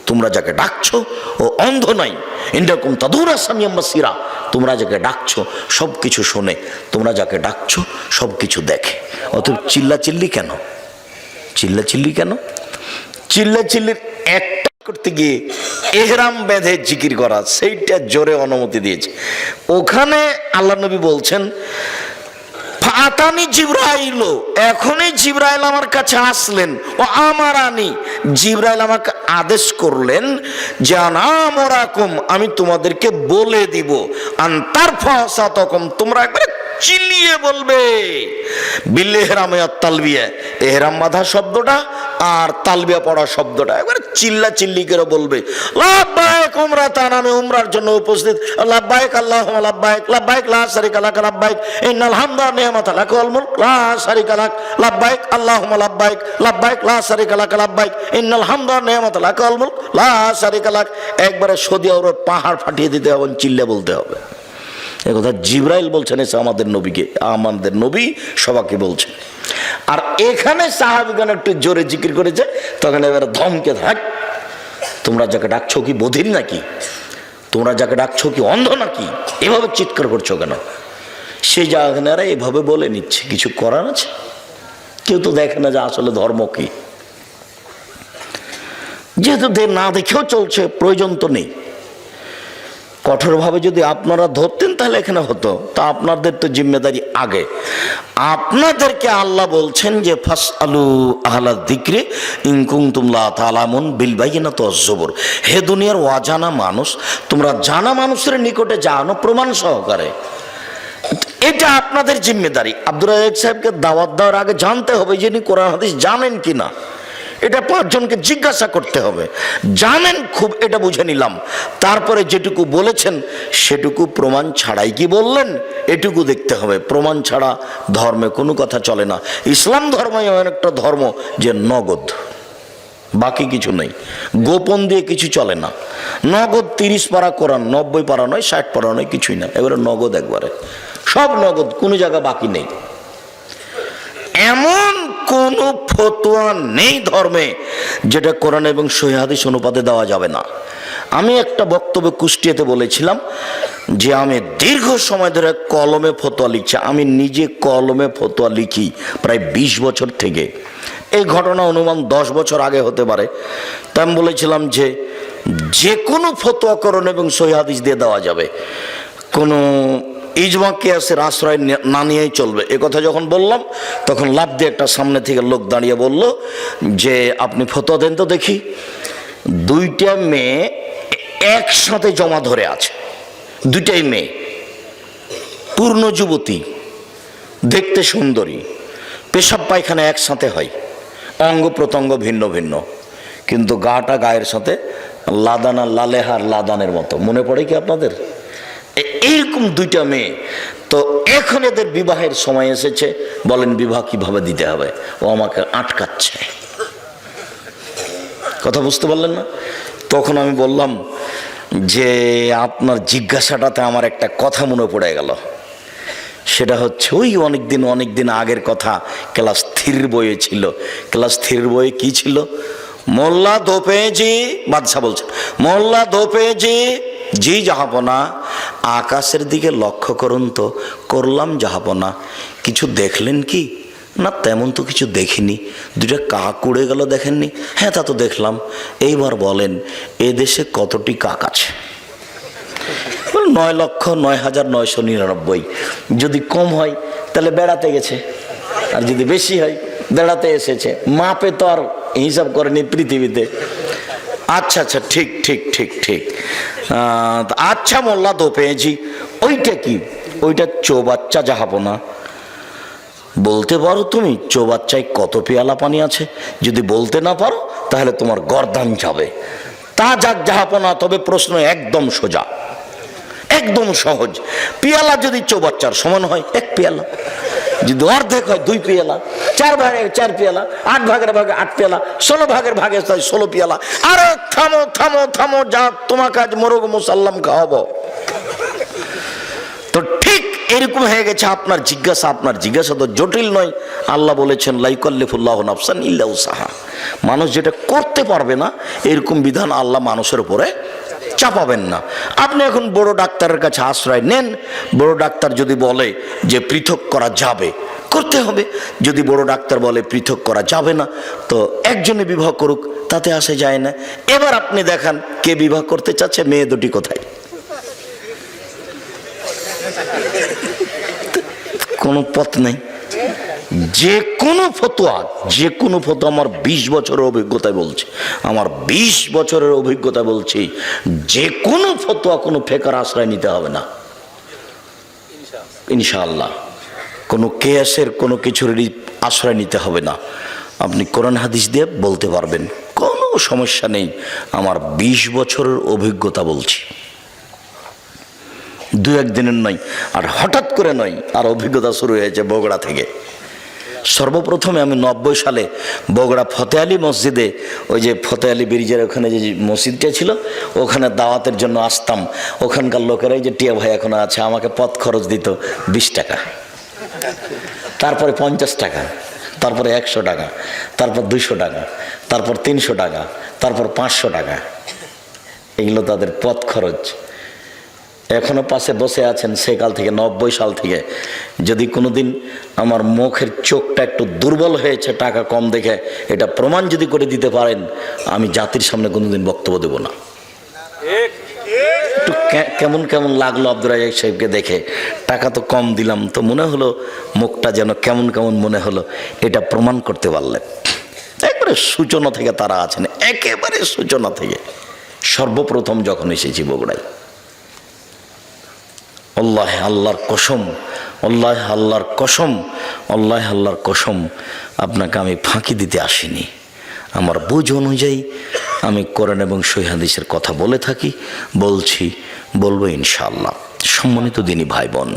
তোমরা যাকে ডাকছো ও অন্ধ নয়। ইন্নাকুম তাদুনা সামিয়াম বাসীরা, তোমরা যাকে ডাকছো সব কিছু শোনে, তোমরা যাকে ডাকছো সব কিছু দেখে। অতএব চিল্লাচিল্লি কেন, চিল্লাচিল্লি কেন? চিল্লাচিল্লির একটা করতে গিয়ে এহরাম বেঁধে জিকির করা, সেইটা জোরে অনুমতি দিয়েছে। ওখানে আল্লাহ নবী বলছেন, ফাতানি জিবরাইল, এখনই জিবরাইল আমার কাছে আসলেন, ও আমারানি, জিবরাইল আমাকে আদেশ করলেন যে আনামরাকুম, আমি তোমাদেরকে বলে দিব, আনতার ফাসাতকুম, তোমরা একবারে চিল্লিয়ে বলবে বিল ইহরামে আর তালবিয়া, ইহরাম বাঁধা শব্দটা আর তালবিয়া পড়া শব্দটা একবারে চিল্লা চিল্লি করে বলবে। লাব্বাইক উমরাতান, আমি উমরার জন্য উপস্থিত। লাব্বাইক আল্লাহুম্মা লাব্বাইক, লাব্বাইক লা শারীকা লাক, লাব্বাইক ইন্নাল হামদা ওয়ান নি'মাতা লাক ওয়াল মুলক লা শারীকা লাক, লাব্বাইক আল্লাহুম্মা লাব্বাইক, লাব্বাইক লা শারীকা লাক, লাব্বাইক ইন্নাল হামদা ওয়ান নি'মাতা লাক ওয়াল মুলক লা শারীকা লাক। একবারে সৌদি আরব পাহাড় ফাটিয়ে দিতে হবে, চিল্লে বলতে হবে। এ কথা জিবরাইল বলছেন, এসে আমাদের নবীকে, আমাদের নবী সবাইকে বলছেন। আর এখানে সাহাবীগণ একটু জোরে জিকির করেছে, তখন এবারে ধমকে থাক, তোমরা যাকে ডাকছো কি বধির নাকি, তোমরা যাকে ডাকছো কি অন্ধ নাকি, এভাবে চিৎকার করছো কেন? সেই জায়গারা এভাবে বলে নিচ্ছে, কিছু করার আছে? কেউ তো দেখে না যে আসলে ধর্ম কি। যেহেতু না দেখেও চলছে, প্রয়োজন তো নেই। কঠোরভাবে যদি আপনারা ধরতেন তাহলে এখানে হতো, তা আপনাদের তো জিম্মেদারি আগে। আপনাদেরকে আল্লাহ বলছেন যে ফাসআলু আহলা যিকরি ইন কুনতুম লা তা'লামুন বিল বাইয়িনাতি ওয়াজ জুবুর, হে দুনিয়ার অজানা মানুষ, তোমরা জানা মানুষের নিকটে জানো প্রমাণ সহকারে। এটা আপনাদের জিম্মেদারি। আব্দুর রাজ্জাক সাহেবকে দাওয়াত দেওয়ার আগে জানতে হবে যে ইনি কোরআন হাদিস জানেন কিনা, এটা 5 জনকে জিজ্ঞাসা করতে হবে। জানেন খুব, এটা বুঝে নিলাম। তারপরে যেটুকু বলেছেন সেটুকু প্রমাণ ছাড়াই কি বললেন, এটুকু দেখতে হবে। প্রমাণ ছাড়া ধর্মে কোনো কথা চলে না। ইসলাম ধর্ম এমন একটা ধর্ম যে নগদ, বাকি কিছু নেই, গোপন দিয়ে কিছু চলে না। নগদ 30 পারা কোরআন, 90 পারা নয়, 60 পারা নয়, কিছুই না, এবারে নগদ, একবারে সব নগদ, কোনো জায়গা বাকি নেই। এমন কোন ফতোয়া নেই ধর্মে যেটা কোরআন এবং সহিহ হাদিস অনুপাতে দেওয়া যাবে না। আমি একটা বক্তব্যে কুষ্টিয়াতে বলেছিলাম যে আমি দীর্ঘ সময় ধরে কলমে ফতোয়া লিখছি। আমি নিজে কলমে ফতোয়া লিখি প্রায় 20 বছর থেকে। এই ঘটনা অনুমান 10 বছর আগে হতে পারে। তাই আমি বলেছিলাম যে কোনো ফতোয়া কোরআন এবং সহিহ হাদিস দিয়ে দেওয়া যাবে, কোনো ইজমা কিয়াসের আশ্রয় না নিয়েই চলবে। এ কথা যখন বললাম তখন লাফ দিয়ে একটা সামনে থেকে লোক দাঁড়িয়ে বলল যে আপনি ফতোয়া দেন তো দেখি। 2টা মেয়ে একসাথে জমা ধরে আছে, 2টাই মেয়ে, পূর্ণ যুবতী, দেখতে সুন্দরী, পেশাব পায়খানা একসাথে হয়, অঙ্গ প্রত্যঙ্গ ভিন্ন ভিন্ন, কিন্তু গাটা গায়ের সাথে লাদানা লালেহার লাদানের মতো। মনে পড়ে কি আপনাদের? এইরকম দুইটা মেয়ে। তো এখন এদের বিবাহের সময় এসেছে, বলেন বিবাহ কিভাবে দিতে হবে? ও আমাকে আটকাচ্ছে। কথা বুঝতে পারলেন না? তখন আমি বললাম যে আপনার জিজ্ঞাসাটাতে আমার একটা কথা মনে পড়ে গেল। সেটা হচ্ছে ওই অনেক দিন আগের কথা, ক্লাস 3 বইয়ে ছিল। ক্লাস 3 বইয়ে কি ছিল? মোল্লা দোপেজি, বাদশা বলছেন, মোল্লা দোপেজি জি জাহাপনা, আকাশের দিকে লক্ষ্য করুন তো। করলাম জাহাপনা। কিছু দেখলেন কি? না তেমন তো কিছু দেখিনি। দুটা কাক উড়ে গেল, দেখেননি? হ্যাঁ তা তো দেখলাম। এইবার বলেন এ দেশে কতটি কাক আছে? 9,09,999। যদি কম হয় তাহলে বেড়াতে গেছে, আর যদি বেশি হয় বেড়াতে এসেছে। মাপে তো আর হিসাব করেনি পৃথিবীতে। আচ্ছা আচ্ছা, ঠিক ঠিক ঠিক ঠিক। আচ্ছা মোল্লা দোপেজি, ওইটা কি? ওইটা চৌবাচ্চা জাহাপনা। বলতে পারো তুমি চৌবাচ্চায় কত পেয়ালা পানি আছে? যদি বলতে না পারো তাহলে তোমার গর্দান যাবে। তা যাক জাহাপনা, তবে প্রশ্ন একদম সোজা, একদম সহজ। পেয়ালা যদি চৌবাচ্চার সমান হয় 1 পেয়ালা, যদি অর্ধেক হয় 2 পেয়ালা, 4 ভাগের 4 পেয়ালা, 8 ভাগের ভাগে 8 পেয়ালা, 16 ভাগের ভাগে 16 পেয়ালা। আরে থামো থামো থামো, যা তোমাকে আজ মোরগ মুসাল্লাম খাওয়াবো। তো ঠিক এরকম হয়ে গেছে আপনার জিজ্ঞাসা। আপনার জিজ্ঞাসা তো জটিল নয়। আল্লাহ বলেছেন লা ইউকাল্লিফুল্লাহু নাফসান ইল্লা উসাহা। মানুষ যেটা করতে পারবে না এরকম বিধান আল্লাহ মানুষের উপরে চাপাবেন না। আপনি এখন বড় ডাক্তারের কাছে আশ্রয় নেন। বড় ডাক্তার যদি বলে যে পৃথক করা যাবে, করতে হবে। যদি বড় ডাক্তার বলে পৃথক করা যাবে না, তো একজনে বিবাহ করুক, তাতে আসে যায় না। এবার আপনি দেখান কে বিবাহ করতে চাচ্ছে, মেয়ে দুটি কোথায়? কোনো পথ নেই। যে কোনো ফতোয়া আমার 20 বছরের অভিজ্ঞতায় বলছি, আমার 20 বছরের অভিজ্ঞতা বলছি, যে কোনো ফতোয়া কোনো ফেকার আশ্রয় নিতে হবে না ইনশাআল্লাহ। কোনো কেয়াসের কোনো কিছুর আশ্রয় নিতে হবে না। আপনি কোরআন হাদিস দিয়ে বলতে পারবেন, কোনো সমস্যা নেই। আমার 20 বছরের অভিজ্ঞতা বলছি, 2-1 দিনের নয়, আর হঠাৎ করে নয়। আর অভিজ্ঞতা শুরু হয়েছে বগুড়া থেকে। সর্বপ্রথমে আমি 90 সালে বগুড়া ফতে আলী মসজিদে, ওই যে ফতে আলী ব্রিজের ওখানে যে মসজিদটা ছিল, ওখানে দাওয়াতের জন্য আসতাম। ওখানকার লোকেরাই যে টিয়া ভাই এখনো আছে, আমাকে পথ খরচ দিত 20 টাকা, তারপরে 50 টাকা, তারপরে 100 টাকা, তারপর 200 টাকা, তারপর 300 টাকা, তারপর 500 টাকা। এগুলো তাদের পথ খরচ। এখনো পাশে বসে আছেন সেকাল থেকে, 90 সাল থেকে। যদি কোনোদিন আমার মুখের চোখটা একটু দুর্বল হয়েছে টাকা কম দেখে, এটা প্রমাণ যদি করে দিতে পারেন, আমি জাতির সামনে কোনোদিন বক্তব্য দেব না। একটু কেমন কেমন লাগলো আব্দুর রাজ্জাক সাহেবকে দেখে। টাকা তো কম দিলাম, তো মনে হলো মুখটা যেন কেমন কেমন মনে হলো। এটা প্রমাণ করতে পারলেন। একবারে সূচনা থেকে তারা আছেন, একেবারে সূচনা থেকে। সর্বপ্রথম যখন এসেছি বগুড়ায়, আল্লাহ আল্লাহর কসম, আল্লাহ আল্লাহর কসম, আল্লাহ আল্লাহর কসম, আপনাকে আমি ফাঁকি দিতে আসিনি। আমার বুঝ অনুযায়ী আমি কোরআন এবং সহিহ হাদিসের কথা বলে থাকি, বলছি, বলবো ইনশাআল্লাহ। সম্মানিত দিনী ভাই বোন,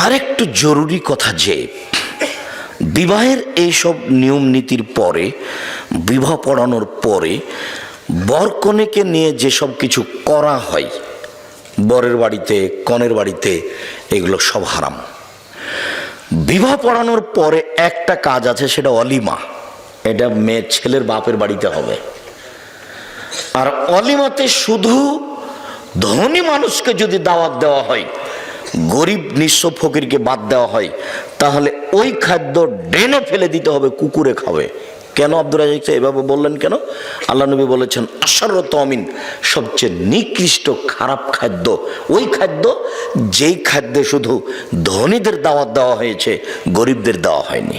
আরেকটু জরুরি কথা যে বিবাহের এইসব নিয়ম নীতির পরে, বিবাহ পড়ানোর পরে বর কনেকে নিয়ে যেসব কিছু করা হয় বরের বাড়িতে কনের বাড়িতে, এগুলো সব হারাম। বিবাহ পড়ানোর পরে একটা কাজ আছে, সেটা অলিমা। এটা মেয়ে ছেলের বাপের বাড়িতে হবে। আর অলিমাতে শুধু ধনী মানুষকে যদি দাওয়াত দেওয়া হয়, গরিব নিঃস্ব ফকিরকে বাদ দেওয়া হয়, তাহলে ওই খাদ্য ড্রেনে ফেলে দিতে হবে, কুকুরে খাবে। কেন আব্দুর রাজ্জাক এভাবে বললেন কেন? আল্লাহ নবী বলেছেন আশাররু তামিন, সবচেয়ে নিকৃষ্ট খারাপ খাদ্য ওই খাদ্য যেই খাদ্যে শুধু ধনীদের দাওয়াত দেওয়া হয়েছে, গরিবদের দেওয়া হয়নি।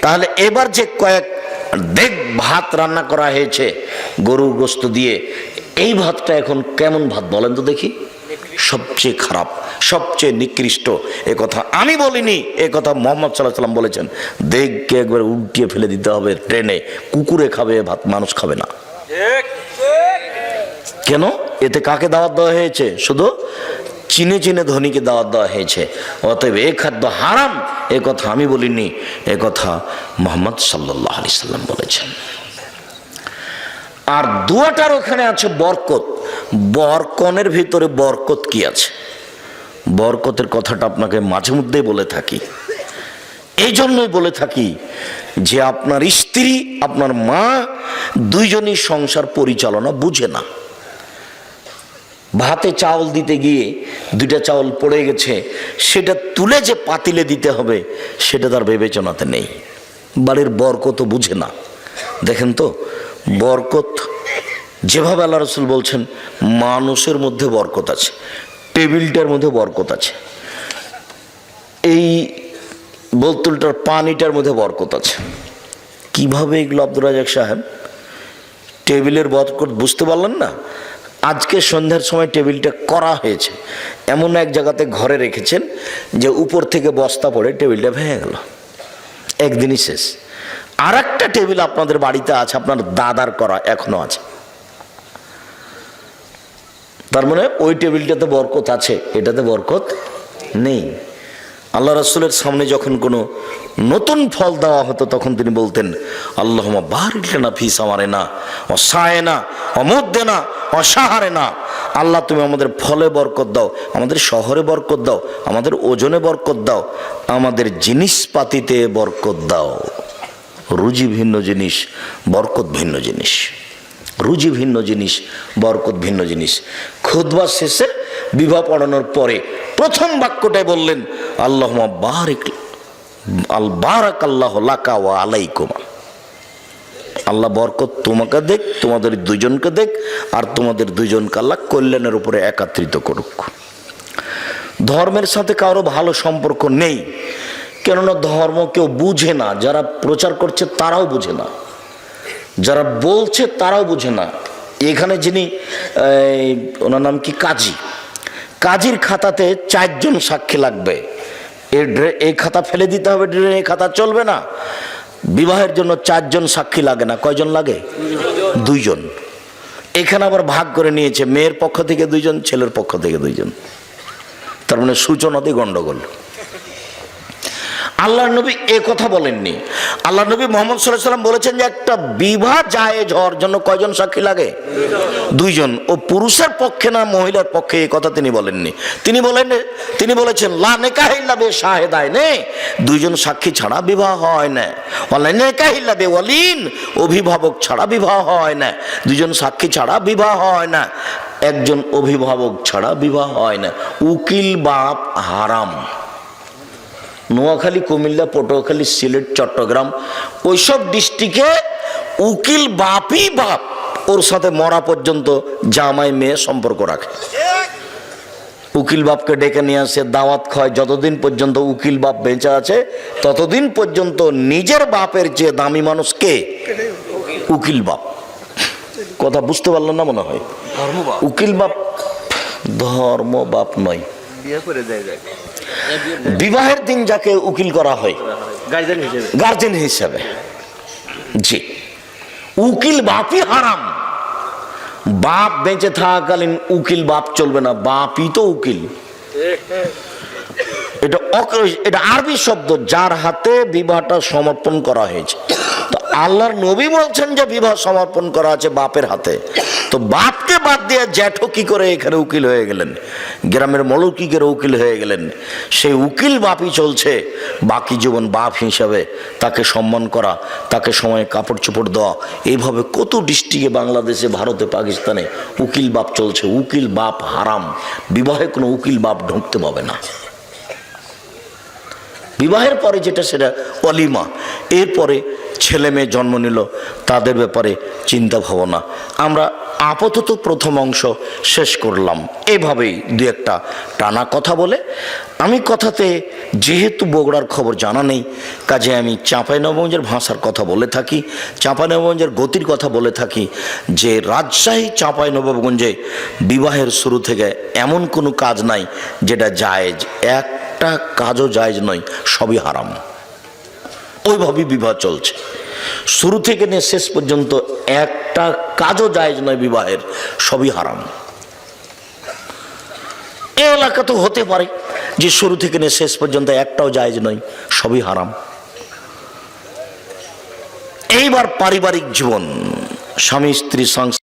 তাহলে এবার যে কয়েক ডেক ভাত রান্না করা হয়েছে গরুর গোশত দিয়ে, এই ভাতটা এখন কেমন ভাত বলেন তো দেখি? সবচেয়ে খারাপ, সবচেয়ে নিকৃষ্ট। এ কথা আমি বলিনি, এ কথা মুহাম্মদ সাল্লাল্লাহু আলাইহি ওয়াসাল্লাম বলেছেন। দেখকে একবার উল্টিয়ে ফেলে দিতে হবে ট্রেনে, কুকুরে খাবে ভাত, মানুষ খাবে না। কেন? এতে কাকে দাওয়াত দেওয়া হয়েছে? শুধু চিনে চিনে ধনীকে দাওয়াত দেওয়া হয়েছে। অতএব এ খাদ্য হারাম, এ কথা আমি বলিনি, এ কথা মুহাম্মদ সাল্লাল্লাহু আলাইহি সাল্লাম বলেছেন। আর দুয়াটার ওখানে আছে বরকত। বরকনের ভিতরে বরকত কি আছে? বরকতের কথাটা আপনাকে মাঝে মধ্যেই বলে থাকি। এই জন্যই বলে থাকি যে আপনার স্ত্রী, আপনার মা দুইজনই সংসার পরিচালনা বুঝে না। ভাতে চাউল দিতে গিয়ে দুইটা চাউল পড়ে গেছে, সেটা তুলে যে পাতিলে দিতে হবে সেটা তার বিবেচনাতে নেই। বাড়ির বরকত বুঝে না। দেখেন তো, বরকত যেভাবে আল্লাহ রাসূল বলছেন, মানুষের মধ্যে বরকত আছে, টেবিলটার মধ্যে বরকত আছে, এই বোতলটার পানিটার মধ্যে বরকত আছে। কিভাবে এগুলো আব্দুর রাজাক সাহেব? টেবিলের বরকত বুঝতে পারলেন না? আজকে সন্ধ্যার সময় টেবিলটা করা হয়েছে, এমন এক জায়গাতে ঘরে রেখেছেন যে উপর থেকে বস্তা পড়ে টেবিলটা ভেঙে গেল, একদিনই শেষ। আর একটা টেবিল আপনাদের বাড়িতে আছে, আপনার দাদার করা, এখনো আছে। তার মানে ওই টেবিলটাতে বরকত আছে, এটাতে বরকত নেই। আল্লাহ রাসূলের সামনে যখন কোনো নতুন ফল দেওয়া হতো তখন তিনি বলতেন, আল্লাহুম্মা বারিক লানা ফি সামারিনা ওয়া সায়না ওয়া মুদ্দিনা ওয়া শাহরিনা। আল্লাহ তুমি আমাদের ফলে বরকত দাও, আমাদের শহরে বরকত দাও, আমাদের ওজনে বরকত দাও, আমাদের জিনিসপাতিতে বরকত দাও। রুজি ভিন্ন জিনিস, বরকত ভিন্ন জিনিস। রুজি ভিন্ন জিনিস, বরকত ভিন্ন জিনিস। খুতবা শেষে, বিবাহ পড়ানোর পরে প্রথম বাক্যটাই বললেন, আল্লাহুম্মা বারিক বারাকাল্লাহু লাকা ওয়া আলাইকুমা। আল্লাহ বরকত তোমাকে দেখ, তোমাদের দুইজনকে দেখ, আর তোমাদের দুইজনকে আল্লাহ কল্যাণের উপরে একাত্রিত করুক। ধর্মের সাথে কারো ভালো সম্পর্ক নেই, কেননা ধর্ম কেউ বুঝে না। যারা প্রচার করছে তারাও বুঝে না, যারা বলছে তারাও বুঝে না। এখানে যিনি, ওনার নাম কি, কাজী, কাজীর খাতাতে 4 জন সাক্ষী লাগবে। এই খাতা ফেলে দিতে হবে, এই খাতা চলবে না। বিবাহের জন্য 4 জন সাক্ষী লাগে না, কয়জন লাগে? 2 জন। এখানে আবার ভাগ করে নিয়েছে, মেয়ের পক্ষ থেকে 2 জন, ছেলের পক্ষ থেকে 2 জন। তার মানে সূচনাতেই গন্ডগোল। আল্লাহ নবী এ কথা বলেননি। আল্লাহ নবী মুহাম্মদ সাল্লাল্লাহু আলাইহি ওয়াসাল্লাম বলেছেন যে একটা বিবাহ জায়েজ হওয়ার জন্য কয়জন সাক্ষী লাগে? 2 জন। ও পুরুষের পক্ষে না মহিলার পক্ষে, এই কথা তিনি বলেননি। তিনি বলেছেন লা নিকাহ ইল্লা বি শাহিদাইনে, 2 জন সাক্ষী ছাড়া বিবাহ হয় না। ওয়ালা নিকাহ ইল্লা বি ওয়ালিন, অভিভাবক ছাড়া বিবাহ হয় না। 2 জন সাক্ষী ছাড়া বিবাহ হয় না, 1 জন অভিভাবক ছাড়া বিবাহ হয় না। উকিল বাপ হারাম। নোয়াখালী, কুমিল্লা, পটুয়াখালী, সিলেট, চট্টগ্রাম, ওইসব ডিস্ট্রিক্টে উকিল বাপই বাপ, ওর সাথে মরা পর্যন্ত জামাই মেয়ে সম্পর্ক রাখে। উকিল বাপকে ডেকে নিয়ে আসে, দাওয়াত খায়। যতদিন পর্যন্ত উকিল বাপ বেঁচে আছে ততদিন পর্যন্ত নিজের বাপের চেয়ে দামি মানুষ কে? উকিল বাপ। কথা বুঝতে পারলেন না মনে হয়? উকিল বাপ ধর্ম বাপ নয়। বিবাহের দিন যাকে উকিল করা হয় গার্জেন হিসেবে, জি, উকিল বাপই হারাম। বাপ বেঁচে থাকাকালীন উকিল বাপ চলবে না, বাপই তো উকিল। এটা আরবি শব্দ, যার হাতে বিবাহটা সমর্পণ করা হয়েছে। তো আল্লাহর নবী বলছেন যে বিবাহ সমর্পণ করা আছে বাপের হাতে। তো বাপকে বাদ দিয়ে জ্যাঠো কি করে এখানে উকিল হয়ে গেলেন? গ্রামের মলক কি করে উকিল হয়ে গেলেন? সেই উকিল বাপই চলছে। বাকি জীবন বাপ হিসাবে তাকে সম্মান করা, তাকে সময়ে কাপড় চোপড় দেওয়া, এইভাবে কত ডিস্ট্রিক্টে, বাংলাদেশে, ভারতে, পাকিস্তানে উকিল বাপ চলছে। উকিল বাপ হারাম। বিবাহে কোনো উকিল বাপ ঢুকতে পাবে না। বিবাহের পরে যেটা সেটা ওয়ালিমা। এরপরে ছেলে মেয়ে জন্ম নিল, তাদের ব্যাপারে চিন্তা ভাবনা। আমরা আপাতত প্রথম অংশ শেষ করলাম। এভাবেই 2-1টা টানা কথা বলে, আমি কথাতে যেহেতু বগুড়ার খবর জানা নেই, কাজে আমি চাঁপাইনবাবগঞ্জের ভাষার কথা বলে থাকি, চাঁপাইনবাবগঞ্জের গতির কথা বলে থাকি যে রাজশাহী চাঁপাইনবাবগঞ্জে বিবাহের শুরু থেকে এমন কোনো কাজ নাই যেটা জায়েজ। একটা কাজও জায়েজ নয়, সবই হারাম। ওইভাবেই বিবাহ চলছে। শুরু থেকে নিয়ে শেষ পর্যন্ত একটা কাজও জায়েজ নয় বিবাহের, সবই হারাম। এ এলাকা তো হতে পারে যে শুরু থেকে নিয়ে শেষ পর্যন্ত একটাও জায়েজ নয়, সবই হারাম। এইবার পারিবারিক জীবন, স্বামী স্ত্রী সংসার